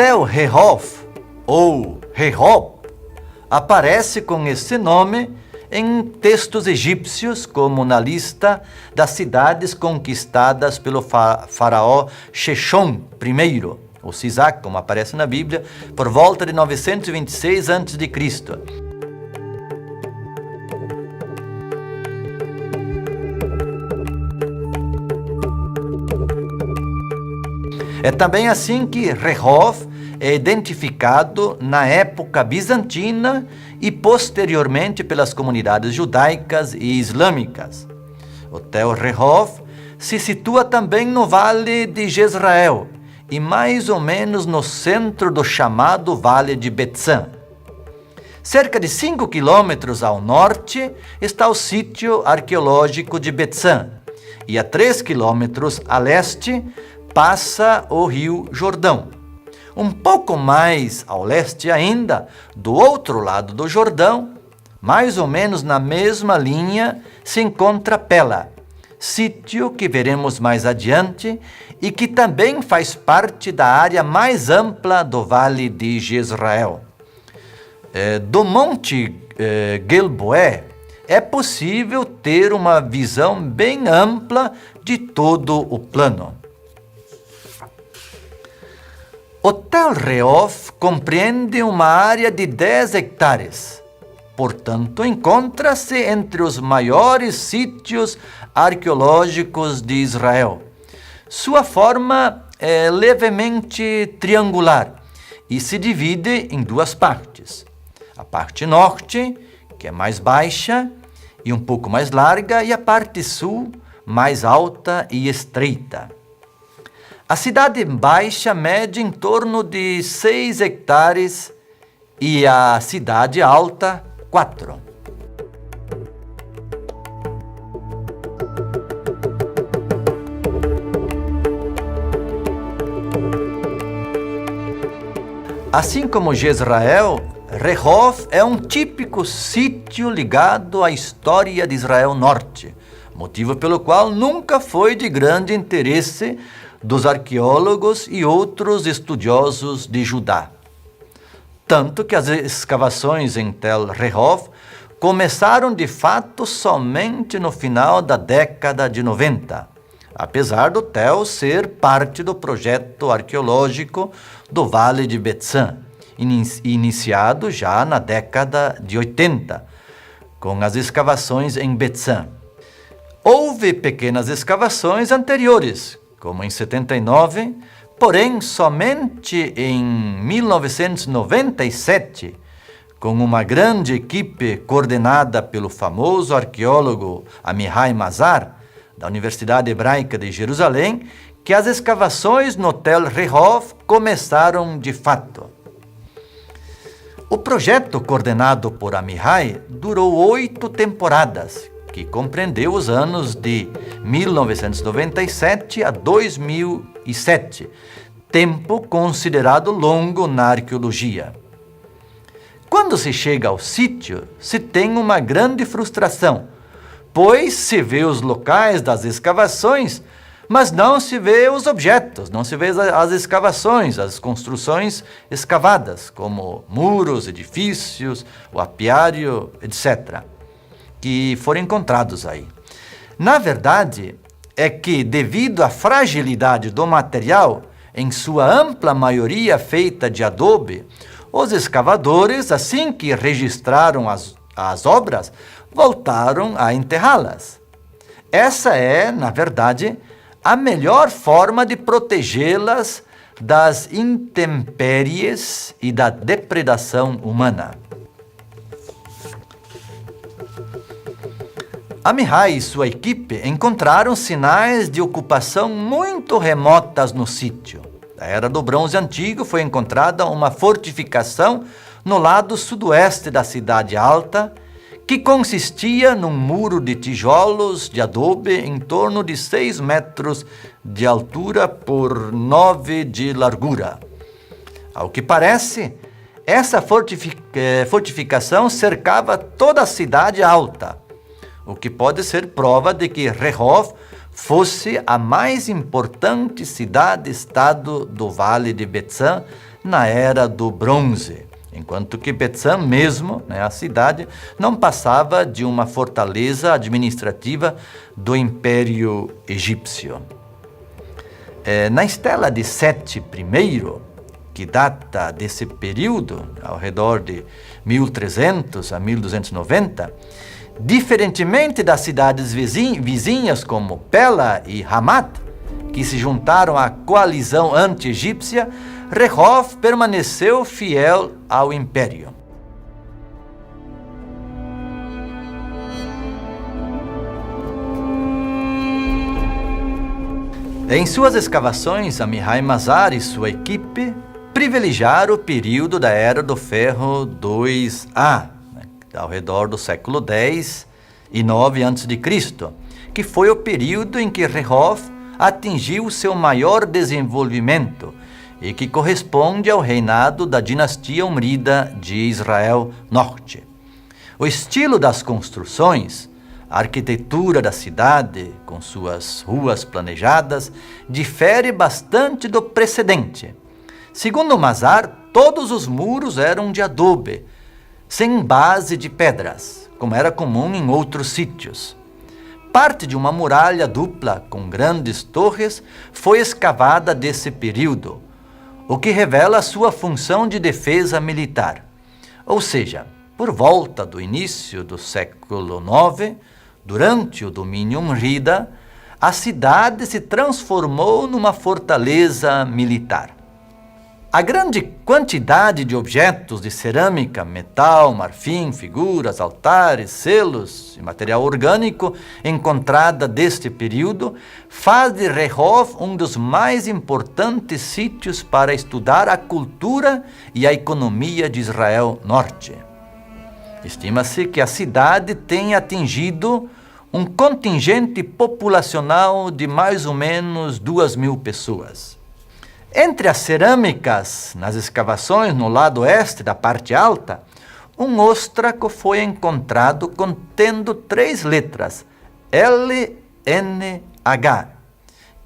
Tel Rehob, ou Rehob, aparece com esse nome em textos egípcios, como na lista das cidades conquistadas pelo faraó Sheshonq I, ou Sisac, como aparece na Bíblia, por volta de 926 a.C. É também assim que Rehob é identificado na época bizantina e posteriormente pelas comunidades judaicas e islâmicas. O Tel Rehob se situa também no Vale de Jezreel e mais ou menos no centro do chamado Vale de Betzã. Cerca de 5 quilômetros ao norte está o sítio arqueológico de Betzã e a 3 quilômetros a leste passa o rio Jordão. Um pouco mais ao leste ainda, do outro lado do Jordão, mais ou menos na mesma linha, se encontra Pela, sítio que veremos mais adiante e que também faz parte da área mais ampla do Vale de Jezreel. Do Monte Gilboé é possível ter uma visão bem ampla de todo o plano. O Tel Rehob compreende uma área de 10 hectares, portanto, encontra-se entre os maiores sítios arqueológicos de Israel. Sua forma é levemente triangular e se divide em duas partes. A parte norte, que é mais baixa e um pouco mais larga, e a parte sul, mais alta e estreita. A cidade baixa mede em torno de 6 hectares e a cidade alta, 4. Assim como Jezreel, Rehob é um típico sítio ligado à história de Israel Norte, motivo pelo qual nunca foi de grande interesse dos arqueólogos e outros estudiosos de Judá. Tanto que as escavações em Tel Rehob começaram de fato somente no final da década de 90, apesar do Tel ser parte do projeto arqueológico do Vale de Betzã, iniciado já na década de 80, com as escavações em Betzã. Houve pequenas escavações anteriores, como em 79, porém somente em 1997, com uma grande equipe coordenada pelo famoso arqueólogo Amihai Mazar, da Universidade Hebraica de Jerusalém, que as escavações no Tel Rehob começaram de fato. O projeto coordenado por Amihai durou 8 temporadas, que compreendeu os anos de 1997 a 2007, tempo considerado longo na arqueologia. Quando se chega ao sítio, se tem uma grande frustração, pois se vê os locais das escavações, mas não se vê os objetos, não se vê as escavações, as construções escavadas, como muros, edifícios, o apiário, etc., que foram encontrados aí. Na verdade, é que devido à fragilidade do material, em sua ampla maioria feita de adobe, os escavadores, assim que registraram as obras, voltaram a enterrá-las. Essa é, na verdade, a melhor forma de protegê-las das intempéries e da depredação humana. Amihai e sua equipe encontraram sinais de ocupação muito remotas no sítio. Da Era do Bronze Antigo foi encontrada uma fortificação no lado sudoeste da cidade alta, que consistia num muro de tijolos de adobe em torno de 6 metros de altura por 9 de largura. Ao que parece, essa fortificação cercava toda a cidade alta, o que pode ser prova de que Rehob fosse a mais importante cidade-estado do Vale de Betzã na Era do Bronze, enquanto que Bethsan mesmo, a cidade, não passava de uma fortaleza administrativa do Império Egípcio. Na estela de Sete I, que data desse período, ao redor de 1300 a 1290, diferentemente das cidades vizinhas como Pela e Hamat, que se juntaram à coalizão anti-egípcia, Rehov permaneceu fiel ao império. Em suas escavações, Amihai Mazar e sua equipe privilegiaram o período da Era do Ferro 2A, ao redor do século X e 9 a.C., que foi o período em que Rehov atingiu seu maior desenvolvimento e que corresponde ao reinado da dinastia Umrida de Israel Norte. O estilo das construções, a arquitetura da cidade, com suas ruas planejadas, difere bastante do precedente. Segundo Mazar, todos os muros eram de adobe, sem base de pedras, como era comum em outros sítios. Parte de uma muralha dupla com grandes torres foi escavada desse período, o que revela a sua função de defesa militar. Ou seja, por volta do início do século IX, durante o domínio Umrida, a cidade se transformou numa fortaleza militar. A grande quantidade de objetos de cerâmica, metal, marfim, figuras, altares, selos e material orgânico encontrada deste período faz de Rehov um dos mais importantes sítios para estudar a cultura e a economia de Israel Norte. Estima-se que a cidade tenha atingido um contingente populacional de mais ou menos 2.000 pessoas. Entre as cerâmicas, nas escavações no lado oeste da parte alta, um óstraco foi encontrado contendo 3 letras, LNH,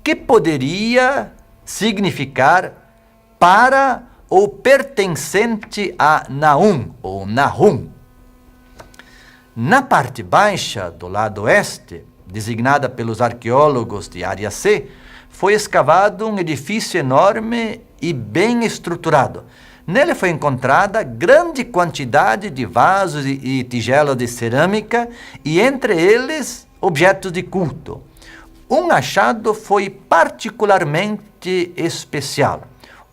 que poderia significar para ou pertencente a Nahum ou Nahum. Na parte baixa do lado oeste, designada pelos arqueólogos de área C, foi escavado um edifício enorme e bem estruturado. Nele foi encontrada grande quantidade de vasos e tigelas de cerâmica e, entre eles, objetos de culto. Um achado foi particularmente especial.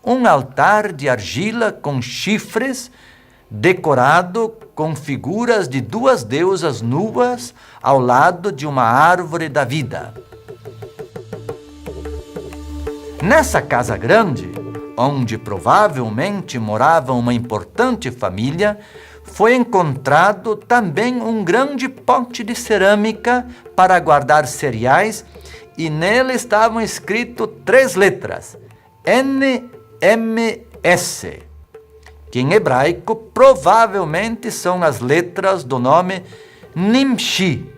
Um altar de argila com chifres, decorado com figuras de 2 deusas nuas ao lado de uma árvore da vida. Nessa casa grande, onde provavelmente morava uma importante família, foi encontrado também um grande pote de cerâmica para guardar cereais e nele estavam escritas 3 letras, NMS, que em hebraico provavelmente são as letras do nome Nimshi,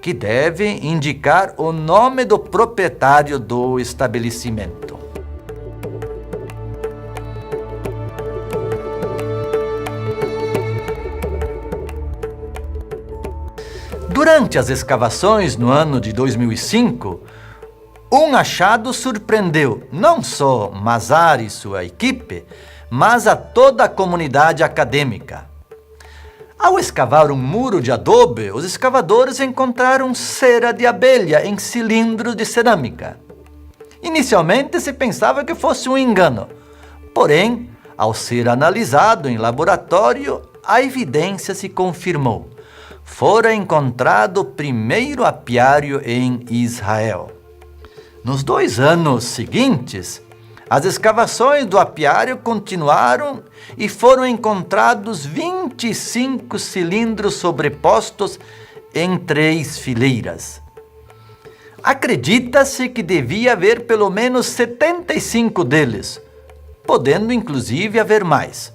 que deve indicar o nome do proprietário do estabelecimento. Durante as escavações no ano de 2005, um achado surpreendeu não só Mazar e sua equipe, mas a toda a comunidade acadêmica. Ao escavar um muro de adobe, os escavadores encontraram cera de abelha em cilindros de cerâmica. Inicialmente se pensava que fosse um engano, porém, ao ser analisado em laboratório, a evidência se confirmou. Fora encontrado o primeiro apiário em Israel. Nos 2 anos seguintes, as escavações do apiário continuaram e foram encontrados 25 cilindros sobrepostos em 3 fileiras. Acredita-se que devia haver pelo menos 75 deles, podendo inclusive haver mais.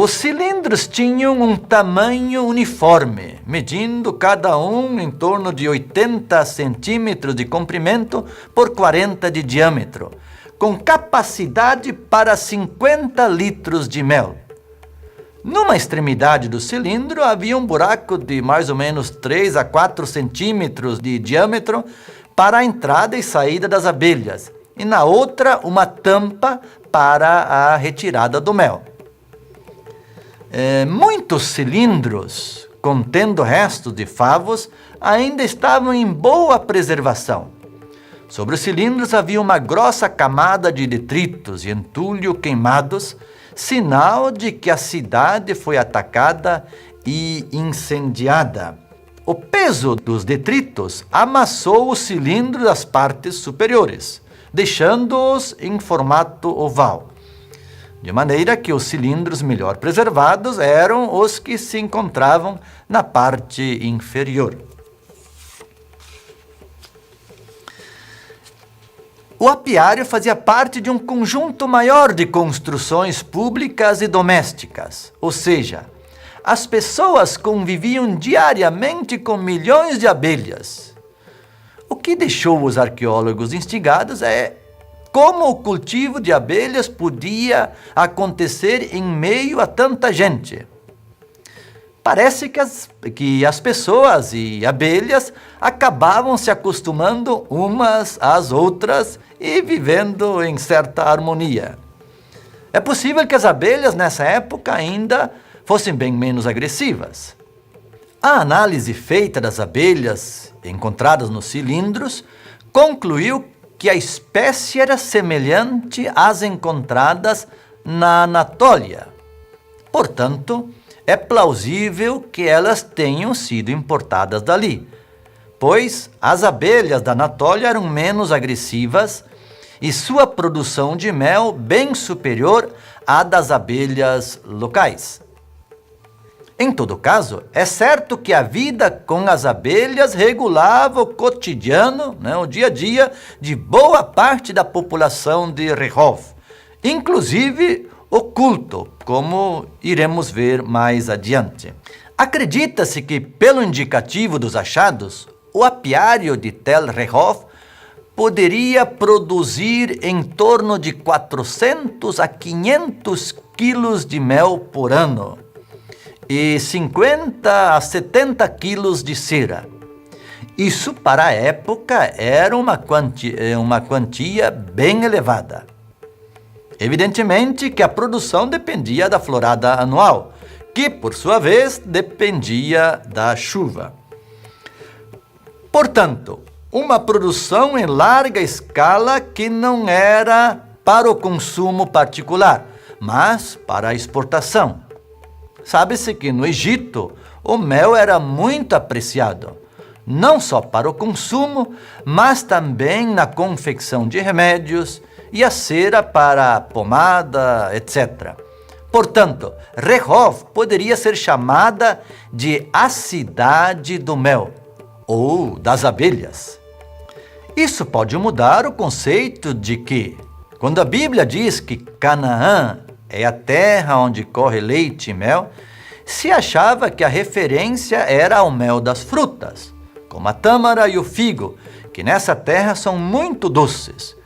Os cilindros tinham um tamanho uniforme, medindo cada um em torno de 80 centímetros de comprimento por 40 de diâmetro, com capacidade para 50 litros de mel. Numa extremidade do cilindro havia um buraco de mais ou menos 3 a 4 centímetros de diâmetro para a entrada e saída das abelhas, e na outra uma tampa para a retirada do mel. Muitos cilindros contendo restos de favos ainda estavam em boa preservação. Sobre os cilindros havia uma grossa camada de detritos e entulho queimados, sinal de que a cidade foi atacada e incendiada. O peso dos detritos amassou o cilindro das partes superiores, deixando-os em formato oval. De maneira que os cilindros melhor preservados eram os que se encontravam na parte inferior. O apiário fazia parte de um conjunto maior de construções públicas e domésticas, ou seja, as pessoas conviviam diariamente com milhões de abelhas. O que deixou os arqueólogos instigados é como o cultivo de abelhas podia acontecer em meio a tanta gente. Parece que as pessoas e abelhas acabavam se acostumando umas às outras e vivendo em certa harmonia. É possível que as abelhas nessa época ainda fossem bem menos agressivas. A análise feita das abelhas encontradas nos cilindros concluiu que a espécie era semelhante às encontradas na Anatólia. Portanto, é plausível que elas tenham sido importadas dali, pois as abelhas da Anatólia eram menos agressivas e sua produção de mel bem superior à das abelhas locais. Em todo caso, é certo que a vida com as abelhas regulava o cotidiano, o dia a dia de boa parte da população de Rehov, inclusive o culto, como iremos ver mais adiante. Acredita-se que, pelo indicativo dos achados, o apiário de Tel Rehov poderia produzir em torno de 400 a 500 quilos de mel por ano e 50 a 70 quilos de cera. Isso, para a época, era uma quantia bem elevada. Evidentemente que a produção dependia da florada anual, que, por sua vez, dependia da chuva. Portanto, uma produção em larga escala que não era para o consumo particular, mas para a exportação. Sabe-se que no Egito o mel era muito apreciado, não só para o consumo, mas também na confecção de remédios e a cera para pomada, etc. Portanto, Rehov poderia ser chamada de a cidade do mel, ou das abelhas. Isso pode mudar o conceito de que, quando a Bíblia diz que Canaã é a terra onde corre leite e mel, se achava que a referência era ao mel das frutas, como a tâmara e o figo, que nessa terra são muito doces.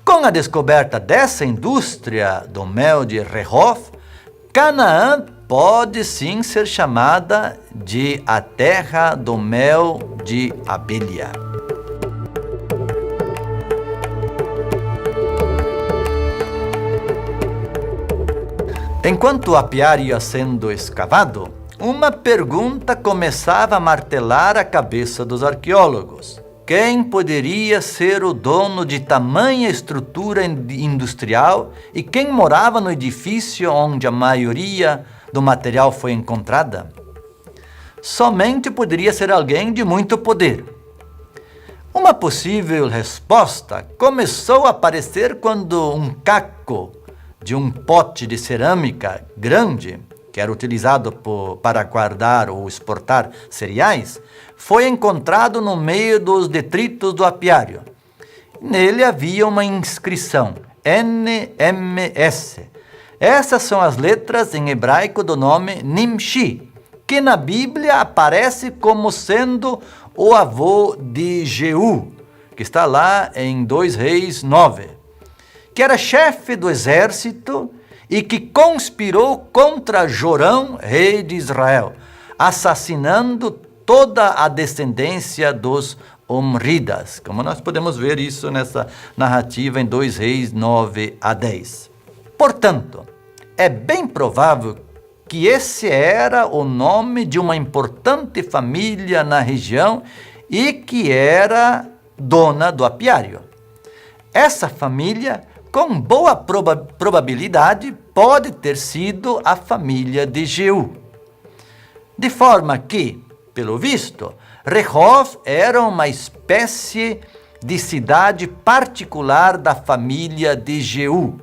Com a descoberta dessa indústria do mel de Rehov, Canaã pode sim ser chamada de a terra do mel de abelha. Enquanto o apiário ia sendo escavado, uma pergunta começava a martelar a cabeça dos arqueólogos. Quem poderia ser o dono de tamanha estrutura industrial e quem morava no edifício onde a maioria do material foi encontrada? Somente poderia ser alguém de muito poder. Uma possível resposta começou a aparecer quando um caco de um pote de cerâmica grande, que era utilizado para guardar ou exportar cereais, foi encontrado no meio dos detritos do apiário. Nele havia uma inscrição, NMS. Essas são as letras em hebraico do nome Nimshi, que na Bíblia aparece como sendo o avô de Jeú, que está lá em 2 Reis 9. que era chefe do exército e que conspirou contra Jorão, rei de Israel, assassinando toda a descendência dos Omridas, como nós podemos ver isso nessa narrativa em 2 Reis 9-10. Portanto, é bem provável que esse era o nome de uma importante família na região e que era dona do apiário. Essa família, com boa probabilidade, pode ter sido a família de Jeú. De forma que, pelo visto, Rehov era uma espécie de cidade particular da família de Jeú.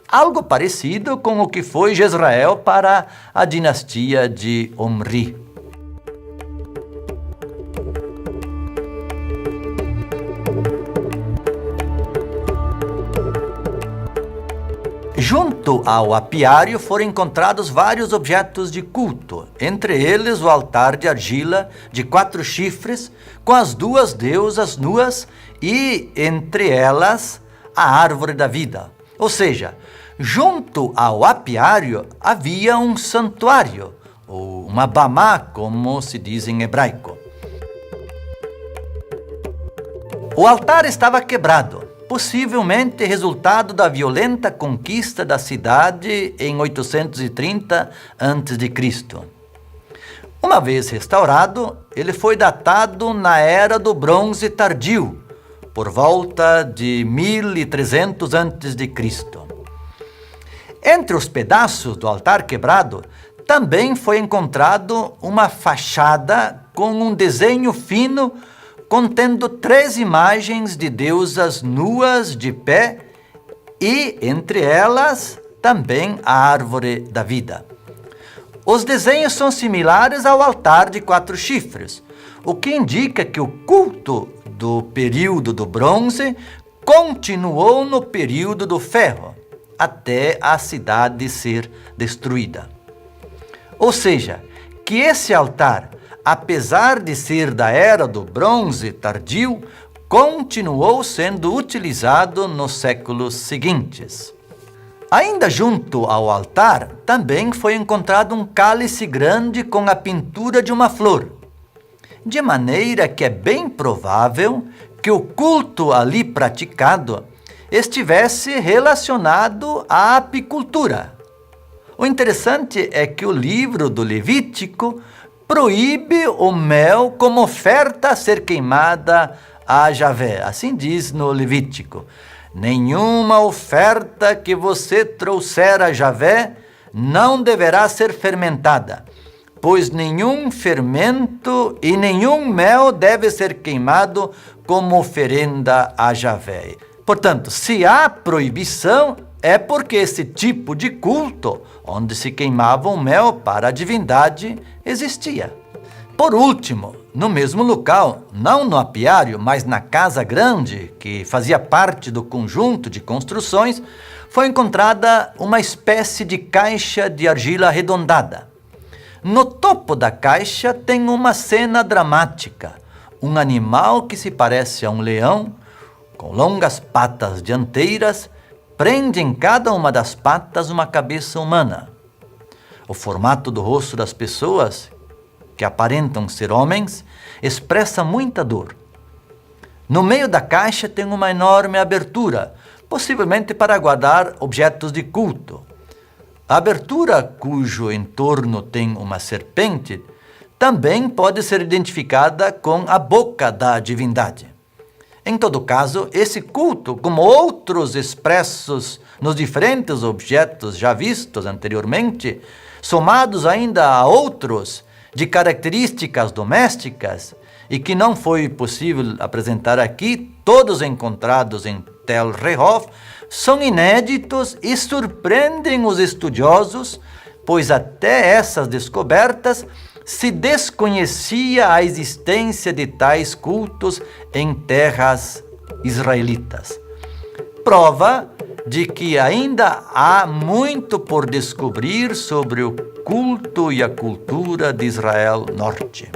Algo parecido com o que foi Jezreel para a dinastia de Omri. Junto ao apiário foram encontrados vários objetos de culto, entre eles o altar de argila de 4 chifres, com as 2 deusas nuas e, entre elas, a árvore da vida. Ou seja, junto ao apiário havia um santuário, ou uma bamá, como se diz em hebraico. O altar estava quebrado, possivelmente resultado da violenta conquista da cidade em 830 a.C. Uma vez restaurado, ele foi datado na Era do Bronze Tardio, por volta de 1300 a.C. Entre os pedaços do altar quebrado, também foi encontrado uma fachada com um desenho fino contendo 3 imagens de deusas nuas de pé e, entre elas, também a árvore da vida. Os desenhos são similares ao altar de 4 chifres, o que indica que o culto do período do bronze continuou no período do ferro, até a cidade ser destruída. Ou seja, que esse altar, apesar de ser da Era do Bronze Tardio, continuou sendo utilizado nos séculos seguintes. Ainda junto ao altar, também foi encontrado um cálice grande com a pintura de uma flor, de maneira que é bem provável que o culto ali praticado estivesse relacionado à apicultura. O interessante é que o livro do Levítico proíbe o mel como oferta a ser queimada a Javé. Assim diz no Levítico: nenhuma oferta que você trouxer a Javé não deverá ser fermentada, pois nenhum fermento e nenhum mel deve ser queimado como oferenda a Javé. Portanto, se há proibição, é porque esse tipo de culto, onde se queimava o mel para a divindade, existia. Por último, no mesmo local, não no apiário, mas na casa grande, que fazia parte do conjunto de construções, foi encontrada uma espécie de caixa de argila arredondada. No topo da caixa tem uma cena dramática, um animal que se parece a um leão, com longas patas dianteiras, prende em cada uma das patas uma cabeça humana. O formato do rosto das pessoas, que aparentam ser homens, expressa muita dor. No meio da caixa tem uma enorme abertura, possivelmente para guardar objetos de culto. A abertura, cujo entorno tem uma serpente, também pode ser identificada com a boca da divindade. Em todo caso, esse culto, como outros expressos nos diferentes objetos já vistos anteriormente, somados ainda a outros de características domésticas e que não foi possível apresentar aqui, todos encontrados em Tel Rehov, são inéditos e surpreendem os estudiosos, pois até essas descobertas se desconhecia a existência de tais cultos em terras israelitas. Prova de que ainda há muito por descobrir sobre o culto e a cultura de Israel Norte.